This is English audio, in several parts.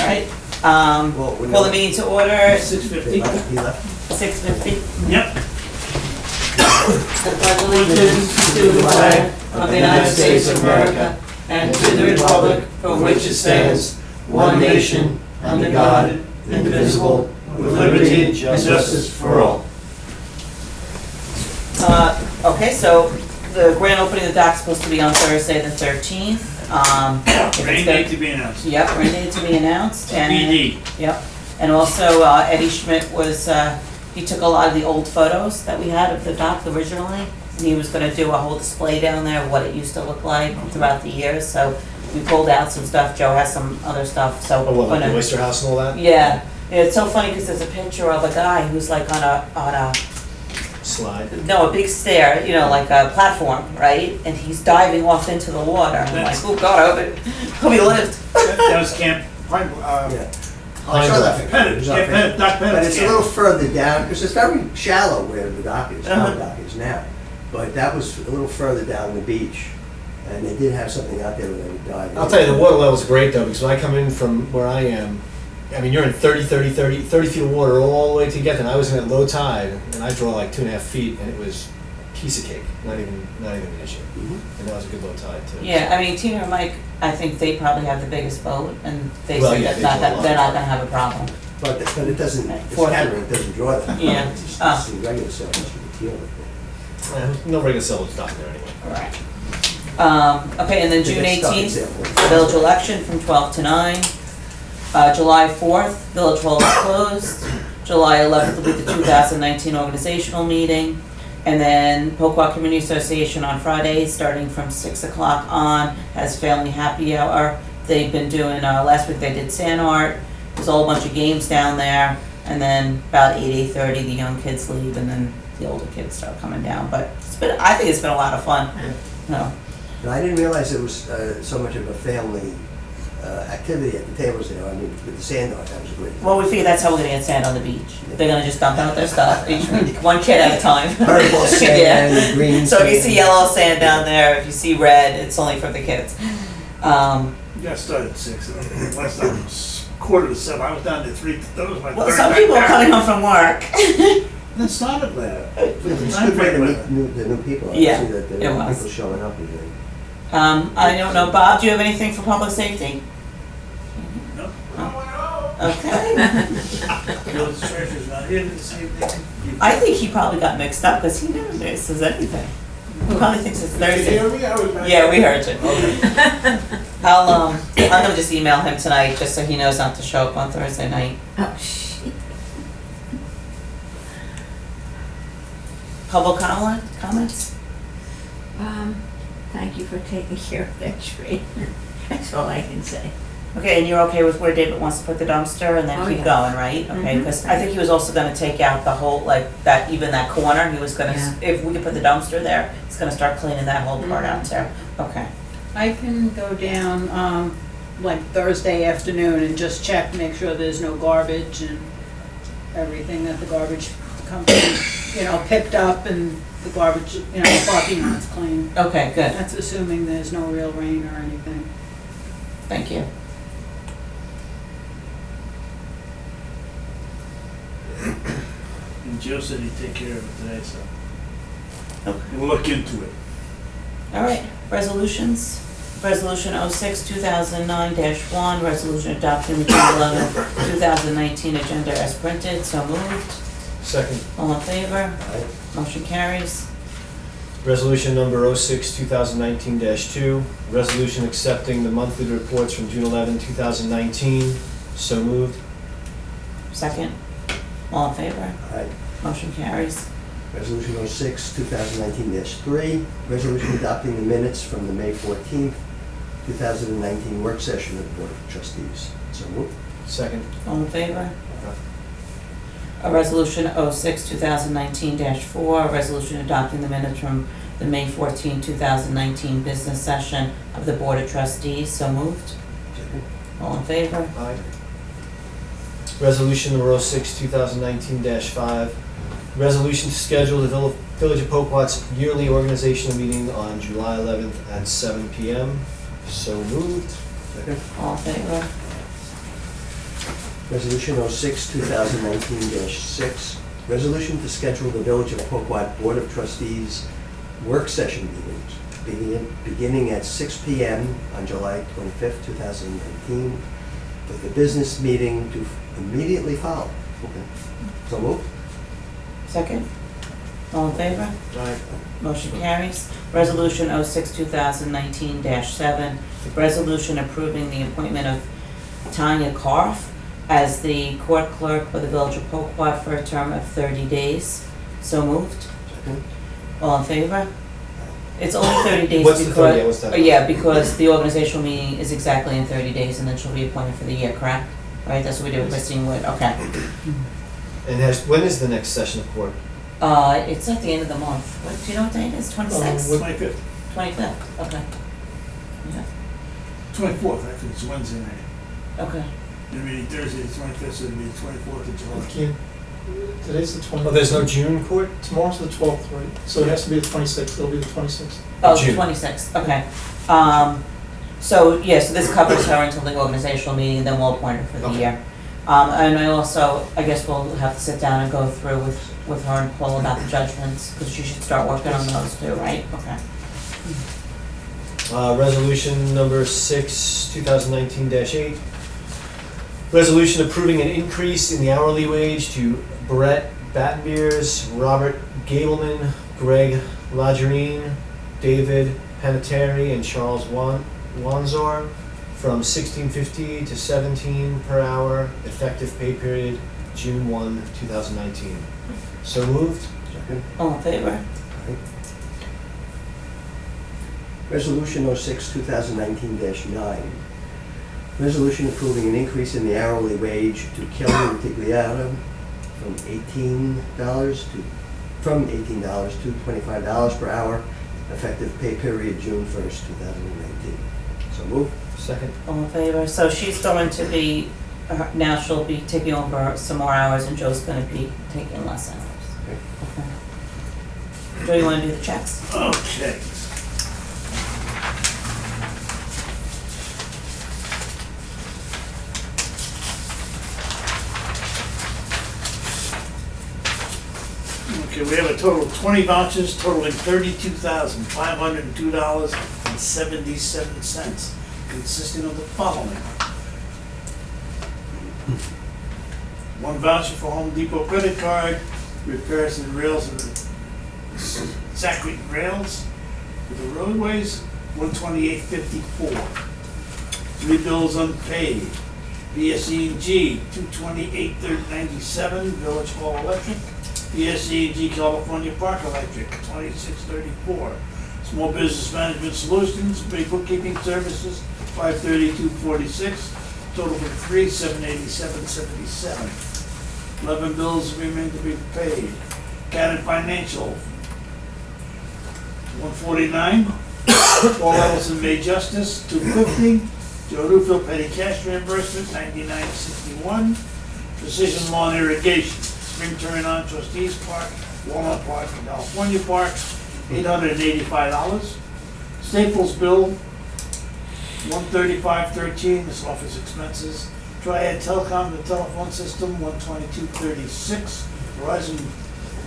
right. we Call the know- meeting to order, 6:50. He left. 6:50. Yep. Pledge allegiance to the flag of the United States of America and to the republic for which it stands, one nation, under God, indivisible, With liberty and justice for all. Okay, so the grand opening of the dock's supposed to be on Thursday, the 13th. If it's Rain good- date to be announced. Yep, rain date to be announced, and, BD. yep, and also Eddie Schmidt was, he took a lot of the old photos that we had of the dock originally, and he was gonna do a whole display down there of what it used to look like throughout the years, so we pulled out some stuff, Joe has some other stuff, so. Oh, what, like gonna- the Oyster House and all that? Yeah, it's so funny, because there's a picture of a guy who's like on a, Slide. no, a big stair, you know, like a platform, right? And he's diving off into the water, and I'm like, oh God, I hope he lived. That was Camp, Yeah. I saw that picture. It was on Facebook. Doc But Bennett's it's a camp. little further down, because it's very shallow where the dock is, Uh-huh. how the dock is now. But that was a little further down the beach, and they did have something out there where they would dive in. I'll tell you, the water level's great though, because when I come in from where I am, I mean, you're in 30 feet of water all the way to get there. And I was in at low tide, and I draw like 2.5 feet, and it was a piece of cake, not even an issue. Mhm. And that was a good low tide too. Yeah, I mean, Tina and Mike, I think they probably have the biggest boat, and they Well, said yeah, that they not draw a that lot. they're not gonna have a problem. But it doesn't, it's Fourth. camera, it doesn't draw that. Yeah. It's just Oh. it's the regular stuff, that's what you deal with. No regular sailboats docking there anyway. Right. Okay, and then June They get stuck in 18th, Sanford. village election from 12 to 9. July 4th, village hall is closed. July 11th will be the 2019 organizational meeting. And then Poquott Community Association on Friday, starting from 6 o'clock on, has family happy hour. They've been doing, last week they did sand art, there's a whole bunch of games down there. And then about 8:30, the young kids leave, and then the older kids start coming down. But I think it's been a lot of fun. No. And I didn't realize it was so much of a family activity at the tables there. I mean, with the sand art, that was great. Well, we figure that's how we're gonna get sand on the beach. They're gonna just dump out their stuff, each one kid at a time. Purple sand, Yeah. green So if you see sand. yellow sand down there, if you see red, it's only for the kids. Yeah, I started at 6. Last time it was 6:45. I was down to 3. That was my Well, third some night people are there. coming home from work. That started later. It's good way to meet the new people. I Yeah, see that there it are was. people showing up and doing. I don't know, Bob, do you have anything for public safety? No. Okay. Village treasurer's not here this evening. I think he probably got mixed up, because he never says anything. He probably thinks it's Did you Thursday. hear me? I was back Yeah, there. we heard you. I'm gonna just email him tonight, just so he knows not to show up on Thursday night. Oh, shit. Public comments? Thank you for taking care of that tree. That's all I can say. Okay, and you're okay with where David wants to put the dumpster and then Oh, keep yeah. going, right? Okay, Mhm. because I think he was also gonna take out the whole, like, that, even that corner, he was gonna, Yeah. if we could put the dumpster there, he's gonna start cleaning that whole part out too. Okay, I can go down, like Thursday afternoon and just check, make sure there's no garbage and everything that the garbage company, picked up, and the garbage, parking lot's clean. okay, good, That's assuming there's no real rain or anything. thank you. And Joe said he'd take care of it today, so Okay. we'll look into it. All right, resolutions. Resolution 06-2009-1, resolution adopting the June 11, 2019 agenda as printed, so moved. Second, All in favor? Aye. Motion carries. resolution number 06-2019-2, resolution accepting the monthly reports from June 11, 2019. So moved. Second. All in favor? Aye. Motion carries. Resolution 06, 2019-3, resolution adopting the minutes from the May 14th, 2019 work session of the Board of Trustees. So moved. Second. All in favor? A resolution 06-2019-4, a resolution adopting the minutes from the May 14, 2019 business session of the Board of Trustees. So moved. Second. All in favor? Aye. Resolution number 06-2019-5, resolution to schedule the Village of Poquott's yearly organizational meeting on July 11th at 7 p.m. So moved. Second. All in favor? Resolution 06, 2019-6, resolution to schedule the Village of Poquott Board of Trustees work session meetings beginning at 6 p.m. on July 25th, 2019, with the business meeting to immediately follow. Okay. So moved. Second? All in favor? Aye. Motion carries. Resolution 06, 2019-7, resolution approving the appointment of Tanya Karff as the court clerk for the Village of Poquott for a term of 30 days. So moved. Second. All in favor? It's only 30 days What's the 30? because, What's that? yeah, because the organizational meeting is exactly in 30 days and then she'll be appointed for the year, correct? Right, that's what we did with Christine Wood, okay. And when is the next session of court? It's at the end of the month. What, do you know what day it is? 26th? 25th, 25th, okay. Yeah, 24th, actually, it's Wednesday night. okay. It'll be Thursday, the 25th, so it'll be the 24th of July. Can't, today's the 20th. Oh, there's no June court? Tomorrow's the 12th, right? So it has to be the 26th, it'll be the 26th. Oh, June. 26th, okay. So, yeah, so this covers her until the organizational meeting, then we'll appoint her for the Okay. year. And I also, I guess we'll have to sit down and go through with her and Paul about the judgments, because she should start working on those too, right? Okay. Resolution number 6, 2019-8. Resolution approving an increase in the hourly wage to Brett Battenbeers, Robert Gableman, Greg Lagerine, David Panettiere, and Charles Wanzor from $16.50 to $17 per hour, effective pay period June 1, 2019. So moved. Second. All in favor? Resolution 06, 2019-9, resolution approving an increase in the hourly wage to Kelly Rutigliano from $18 to $25 per hour, effective pay period June 1st, 2019. So moved. Second. All in favor? So she's going to be, now she'll be taking over some more hours and Joe's gonna be taking less hours. Okay. Okay. Joe, you wanna do the checks? Okay. Okay, we have a total of 20 vouchers totaling $32,502.77, consisting of the following. One voucher for Home Depot credit card, repairs and rails and Zachary rails for the roadways, $128.54. 3 bills unpaid. BSE&G, $228.97, Village Hall Electric. BSE&G California Park Electric, $26.34. Small Business Management Solutions, Big Bookkeeping Services, $532.46. Total for $3,787.77. 11 bills remain to be paid. Cannon Financial, $149. Paul Ellison May Justice, $250. Joe Newfield Petty Cash Reimbursement, $99.61. Precision Lawn Irrigation, Spring Turn On Trustees Park, Walnut Park, and California Park, $885. Staples Bill, $135.13, this office expenses. Triad Telecom, the telephone system, $122.36. Verizon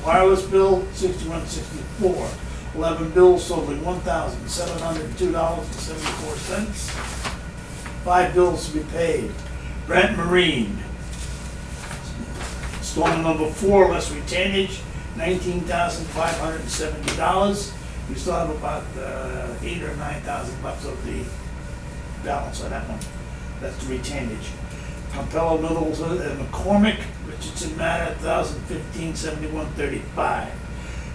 Wireless Bill, $61.64. 11 bills totaling $1,702.74. 5 bills to be paid. Brent Marine, installment number 4, less retainage, $19,570. We still have about 8,000 or 9,000 left of the balance on that one. That's the retainage. Campello Middleton and McCormick, Richardson Manor, $1,015.71.35.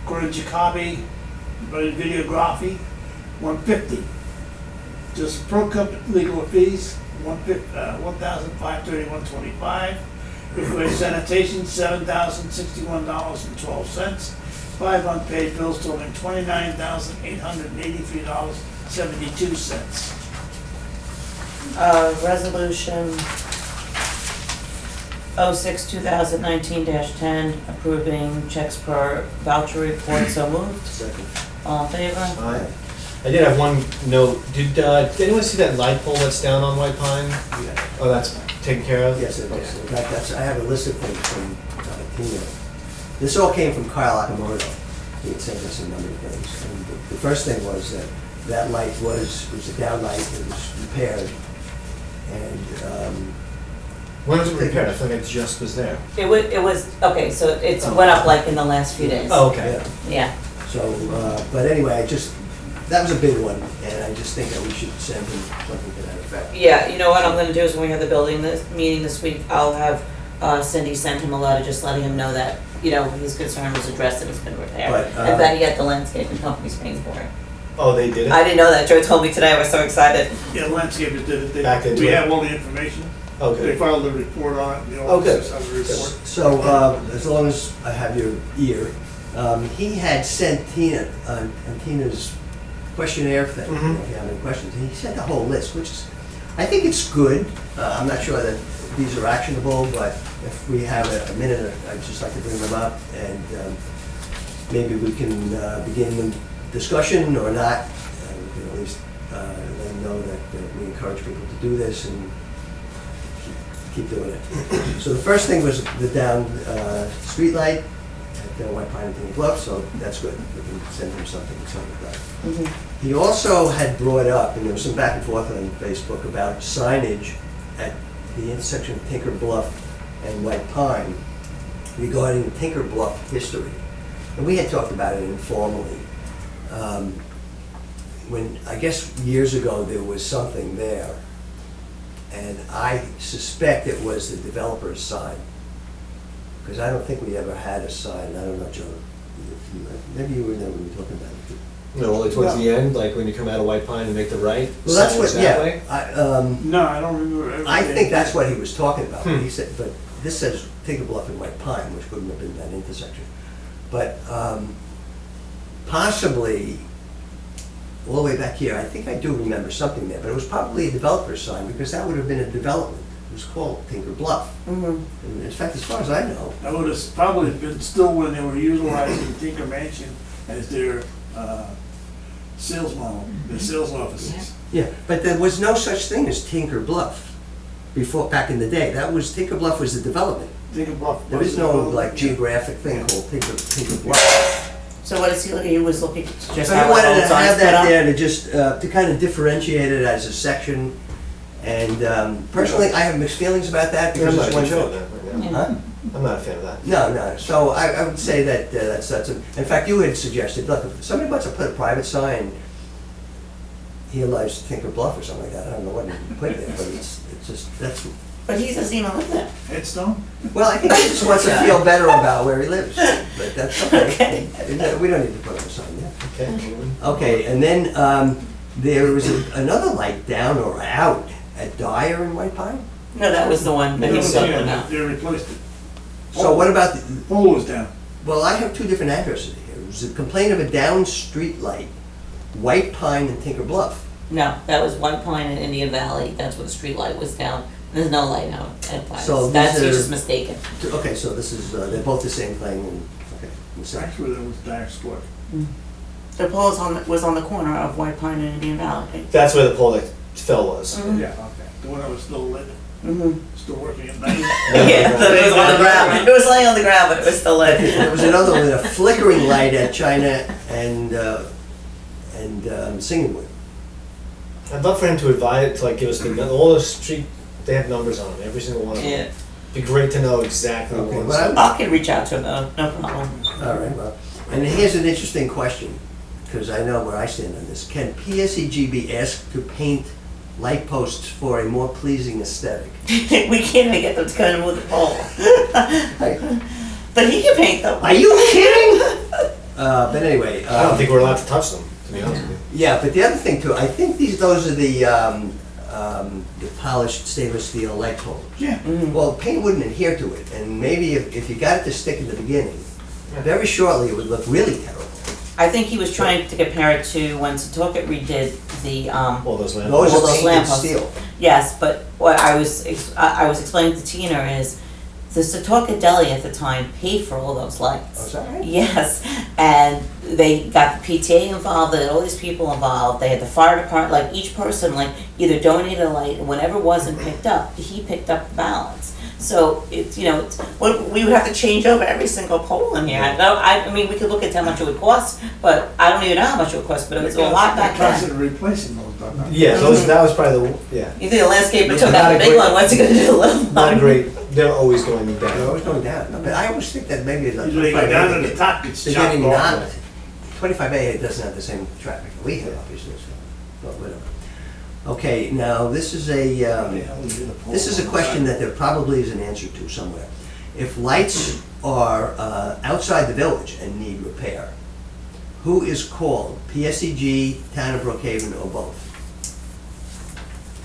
According to Jacoby, Videography, $150. Just Pro Cup legal fees, $1,531.25. Riverway Sanitation, $7,061.12. 5 unpaid bills totaling $29,883.72. Resolution 06, 2019-10, approving checks per voucher report, so moved. Second. All in favor? Aye. I did have one note. Did anyone see that light pole that's down on White Pine? Yeah. Oh, that's taken care of? Yes, it is. In fact, I have a list of things from Tina. This all came from Kyle Akamoto. He had sent us a number of things. And the first thing was that light it was a down light, it was repaired. And, When was it repaired? I thought it just was there. It was, okay, so it's went up like in the last few days. Oh, okay. yeah. Yeah. So, but anyway, that was a big one, and I just think that we should send him something to that effect. Yeah, you know what I'm gonna do is when we have the meeting this week, I'll have Cindy send him a letter, just letting him know that, you know, his concern was addressed and it's been repaired. But, And that he had the landscaping company's paying for it. Oh, they did it? I didn't know that, Joe told me today, I was so excited. Yeah, landscapers did Back it. into We it. have all the information. They Okay. filed a report on it, the Oh, good. officers have a report. So, as long as I have your ear, he had sent Tina, on Tina's questionnaire thing, you know, if you have any questions, and he sent a whole list, which is, I think it's good. I'm not sure that these are actionable, but if we have a minute, I'd just like to bring them up, and maybe we can begin the discussion or not. We can at least let them know that we encourage people to do this and keep doing it. So the first thing was the down street light at White Pine and Tinker Bluff, so that's good. We can send him something like that. Mm-hmm. He also had brought up, and there was some back and forth on Facebook about signage at the intersection of Tinker Bluff and White Pine regarding Tinker Bluff history. And we had talked about it informally. When, I guess years ago, there was something there, and I suspect it was the developer's sign, because I don't think we ever had a sign. I don't know, Joe, maybe you were there when we were talking about it. No, only towards the end, like when you come out of White Pine and make the right? Well, that's sign what, is that yeah. way? No, I don't remember everything. I think that's what he was talking about. He said, but this says Tinker Bluff and White Pine, which wouldn't have been that intersection. But possibly, all the way back here, I think I do remember something there, but it was probably a developer's sign, because that would have been a development. It was called Tinker Bluff. Mm-hmm. And in fact, as far as I know, That would have probably been still when they were utilizing Tinker Mansion as their sales model, their sales offices. yeah, but there was no such thing as Tinker Bluff before, back in the day. Tinker Bluff was the development. Tinker Bluff. There is no like geographic thing called Tinker Bluff. So what is he was looking to just So I have wanted like to old signs have put that up? there to just, to kind of differentiate it as a section. And personally, I have mixed feelings about that I'm because not it's a one big fan show. of that right now. Yeah. Huh? I'm not a fan of that. No, so I would say that that's, in fact, you had suggested, look, if somebody wants to put a private sign, he lives Tinker Bluff or something like that, I don't know what you put there, but it's just, that's, But he doesn't even live there. Headstone? well, I think he just wants to feel better about where he lives, but that's okay. We don't need to put up a sign there. Okay. Okay, and then there was another light down or out at Dyer and White Pine? No, that was the one that he was talking about. They replaced it. So what about, Pole was down. well, I have two different addresses here. It was a complaint of a down street light, White Pine and Tinker Bluff. No, that was White Pine in Indian Valley, that's where the street light was down. There's no light out at Pine. So That's, these he's are- just mistaken. Okay, so this is, they're both the same thing, and, okay. the same. Actually, that was Dyer Square. The pole was on the corner of White Pine and Indian Valley. That's where the pole that fell was. Mhm. Yeah, okay. The one that was still lit, Mm-hmm. still working at night. Yeah, so it was on the ground. It was laying on the ground, but it was still lit. There was another one, a flickering light at China and Singingwood. I'd love for him to advise, to like give us all the street, they have numbers on them, every single one of them. Yeah. Be great to know exactly Okay, what well, ones. I can reach out to him though, no problem. All right, well, and here's an interesting question, because I know where I stand on this. Can PSEG be asked to paint light posts for a more pleasing aesthetic? We can't even get them to come and move the pole. But he can paint them. Are you kidding? But anyway. I don't think we're allowed to touch them, to be honest with you. Yeah, but the other thing too, I think those are the polished stainless steel light poles. Yeah. Mhm. Well, paint wouldn't adhere to it, and maybe if you got it to stick in the beginning, very shortly it would look really terrible. I think he was trying to compare it to when Poquott redid the, All those lamps. Those All are those painted lampposts. steel. yes, but what I was explaining to Tina is the Setauket Deli at the time paid for all those lights. Oh, is that right? Yes, and they got the PTA involved, they had all these people involved, they had the fire department, like each person like either donated a light, whenever wasn't picked up, he picked up the balance. So it's, you know, it's, we would have to change over every single pole in here. I mean, we could look at how much it would cost, but I don't even know how much it would cost, but it was a lot back They're then. constantly replacing those, don't they? Yeah, that was probably yeah. You think the landscaper Yeah, took not out the a big great- one, what's he gonna do, the little one? Not great. They're always going down. They're always going down. But I always think that maybe like Usually they go down to the top, it's they're chopped getting off. not. 25A doesn't have the same traffic we have, obviously. So, but whatever. Okay, now this is a question that there probably is an answer to somewhere. If lights are outside the village and need repair, who is called? PSEG, Town of Brookhaven, or both?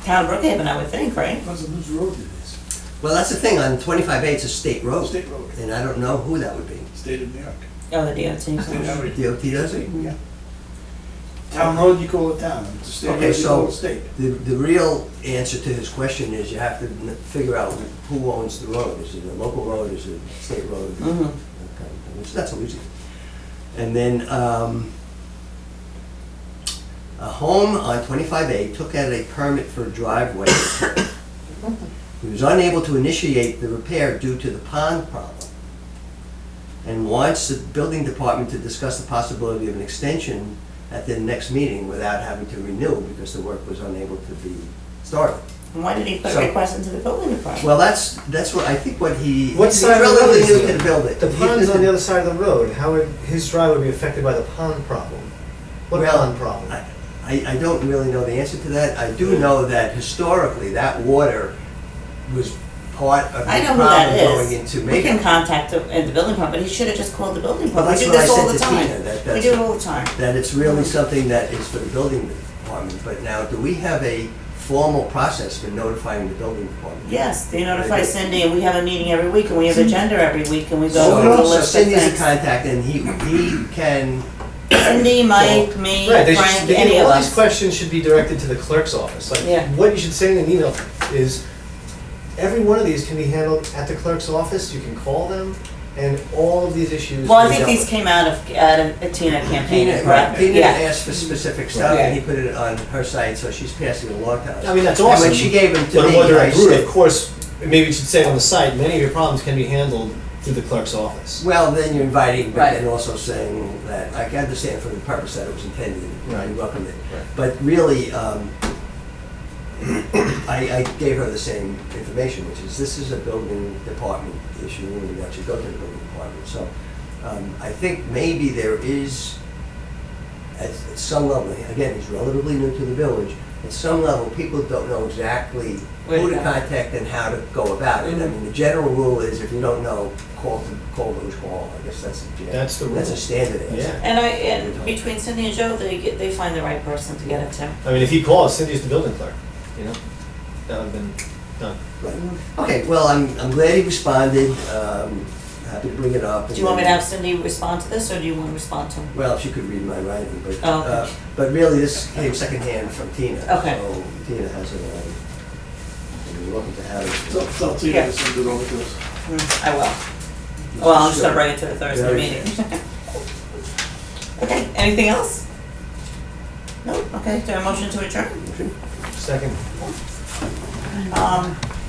Town of Brookhaven, I would think, right? Depends on whose road it is. Well, that's the thing, on 25A, it's a state road. State road, And I don't know who that would be. state of New York. Oh, the DOT. State highway. DOT does it? Yeah. Town road, you call it town. It's a state Okay, road, you call so it state. the real answer to his question is you have to figure out who owns the road. Is it a local road, is it a state road? Mhm. Okay, Which that's so easy. And then a home on 25A took out a permit for a driveway repair. He was unable to initiate the repair due to the pond problem, and wants the building department to discuss the possibility of an extension at the next meeting without having to renew because the work was unable to be started. And why did he put So- a request into the building department? Well, that's what, I think what he, What he's side of the road relatively is new it? to the building. The pond's on the other side of the road. How would his driveway be affected by the pond problem? What Well, pond problem? I don't really know the answer to that. I do know that historically, that water was part of the I know who that problem going is. into We can Macon. contact the building department, he should have just called the building Well, department. We that's do what I this all said the to time. Tina, that We that's, do it all the time. that it's really something that is for the building department. But now, do we have a formal process for notifying the building department? Yes, they notify Cindy, and we have a meeting every week, and we have agenda every week, and we go So through the so list of Cindy's a things. contact, and he can, Cindy, Mike, me, Right, Frank, any of all these us. questions should be directed to the clerk's office. Like, Yeah. what you should say in an email is, every one of these can be handled at the clerk's office, you can call them, and all of these issues. Well, I can be think dealt these with. came out of a Tina campaign, Tina, correct? Tina Yeah. asked for specific stuff, and he put it on her site, so she's passing it along to us. I mean, that's And awesome. when she gave them to But me, on a more I direct route, said, of course, maybe we should say it on the site, many of your problems can be handled through the clerk's office. well, then you're inviting, but Right. then also saying that, I can understand for the purpose that it was intended, Right. and welcome it. Right. But really, I gave her the same information, which is this is a building department issue, and that should go to the building department. So I think maybe there is, at some level, again, he's relatively new to the village, at some level, people don't know exactly Where who to to go. contact and how to go about it. I Mhm. mean, the general rule is if you don't know, call Village Hall. I guess that's the That's the That's a rule. standard answer. Yeah. And between Cindy and Joe, they find the right person to get it to. I mean, if he calls, Cindy's the building clerk, you know? That would have been done. Right. Okay, well, I'm glad he responded, happy to bring it up. Do you want me to have Cindy respond to this, or do you want to respond to him? Well, she could read my writing, but, Oh, okay. but really, this came secondhand from Tina. Okay. So Tina has it, and you're welcome to have So, it. so Tina to send it over to us. I will. Well, I'm just gonna bring it to the Thursday Very meeting. Okay, anything else? No, okay, do I have a motion to adjourn? Second.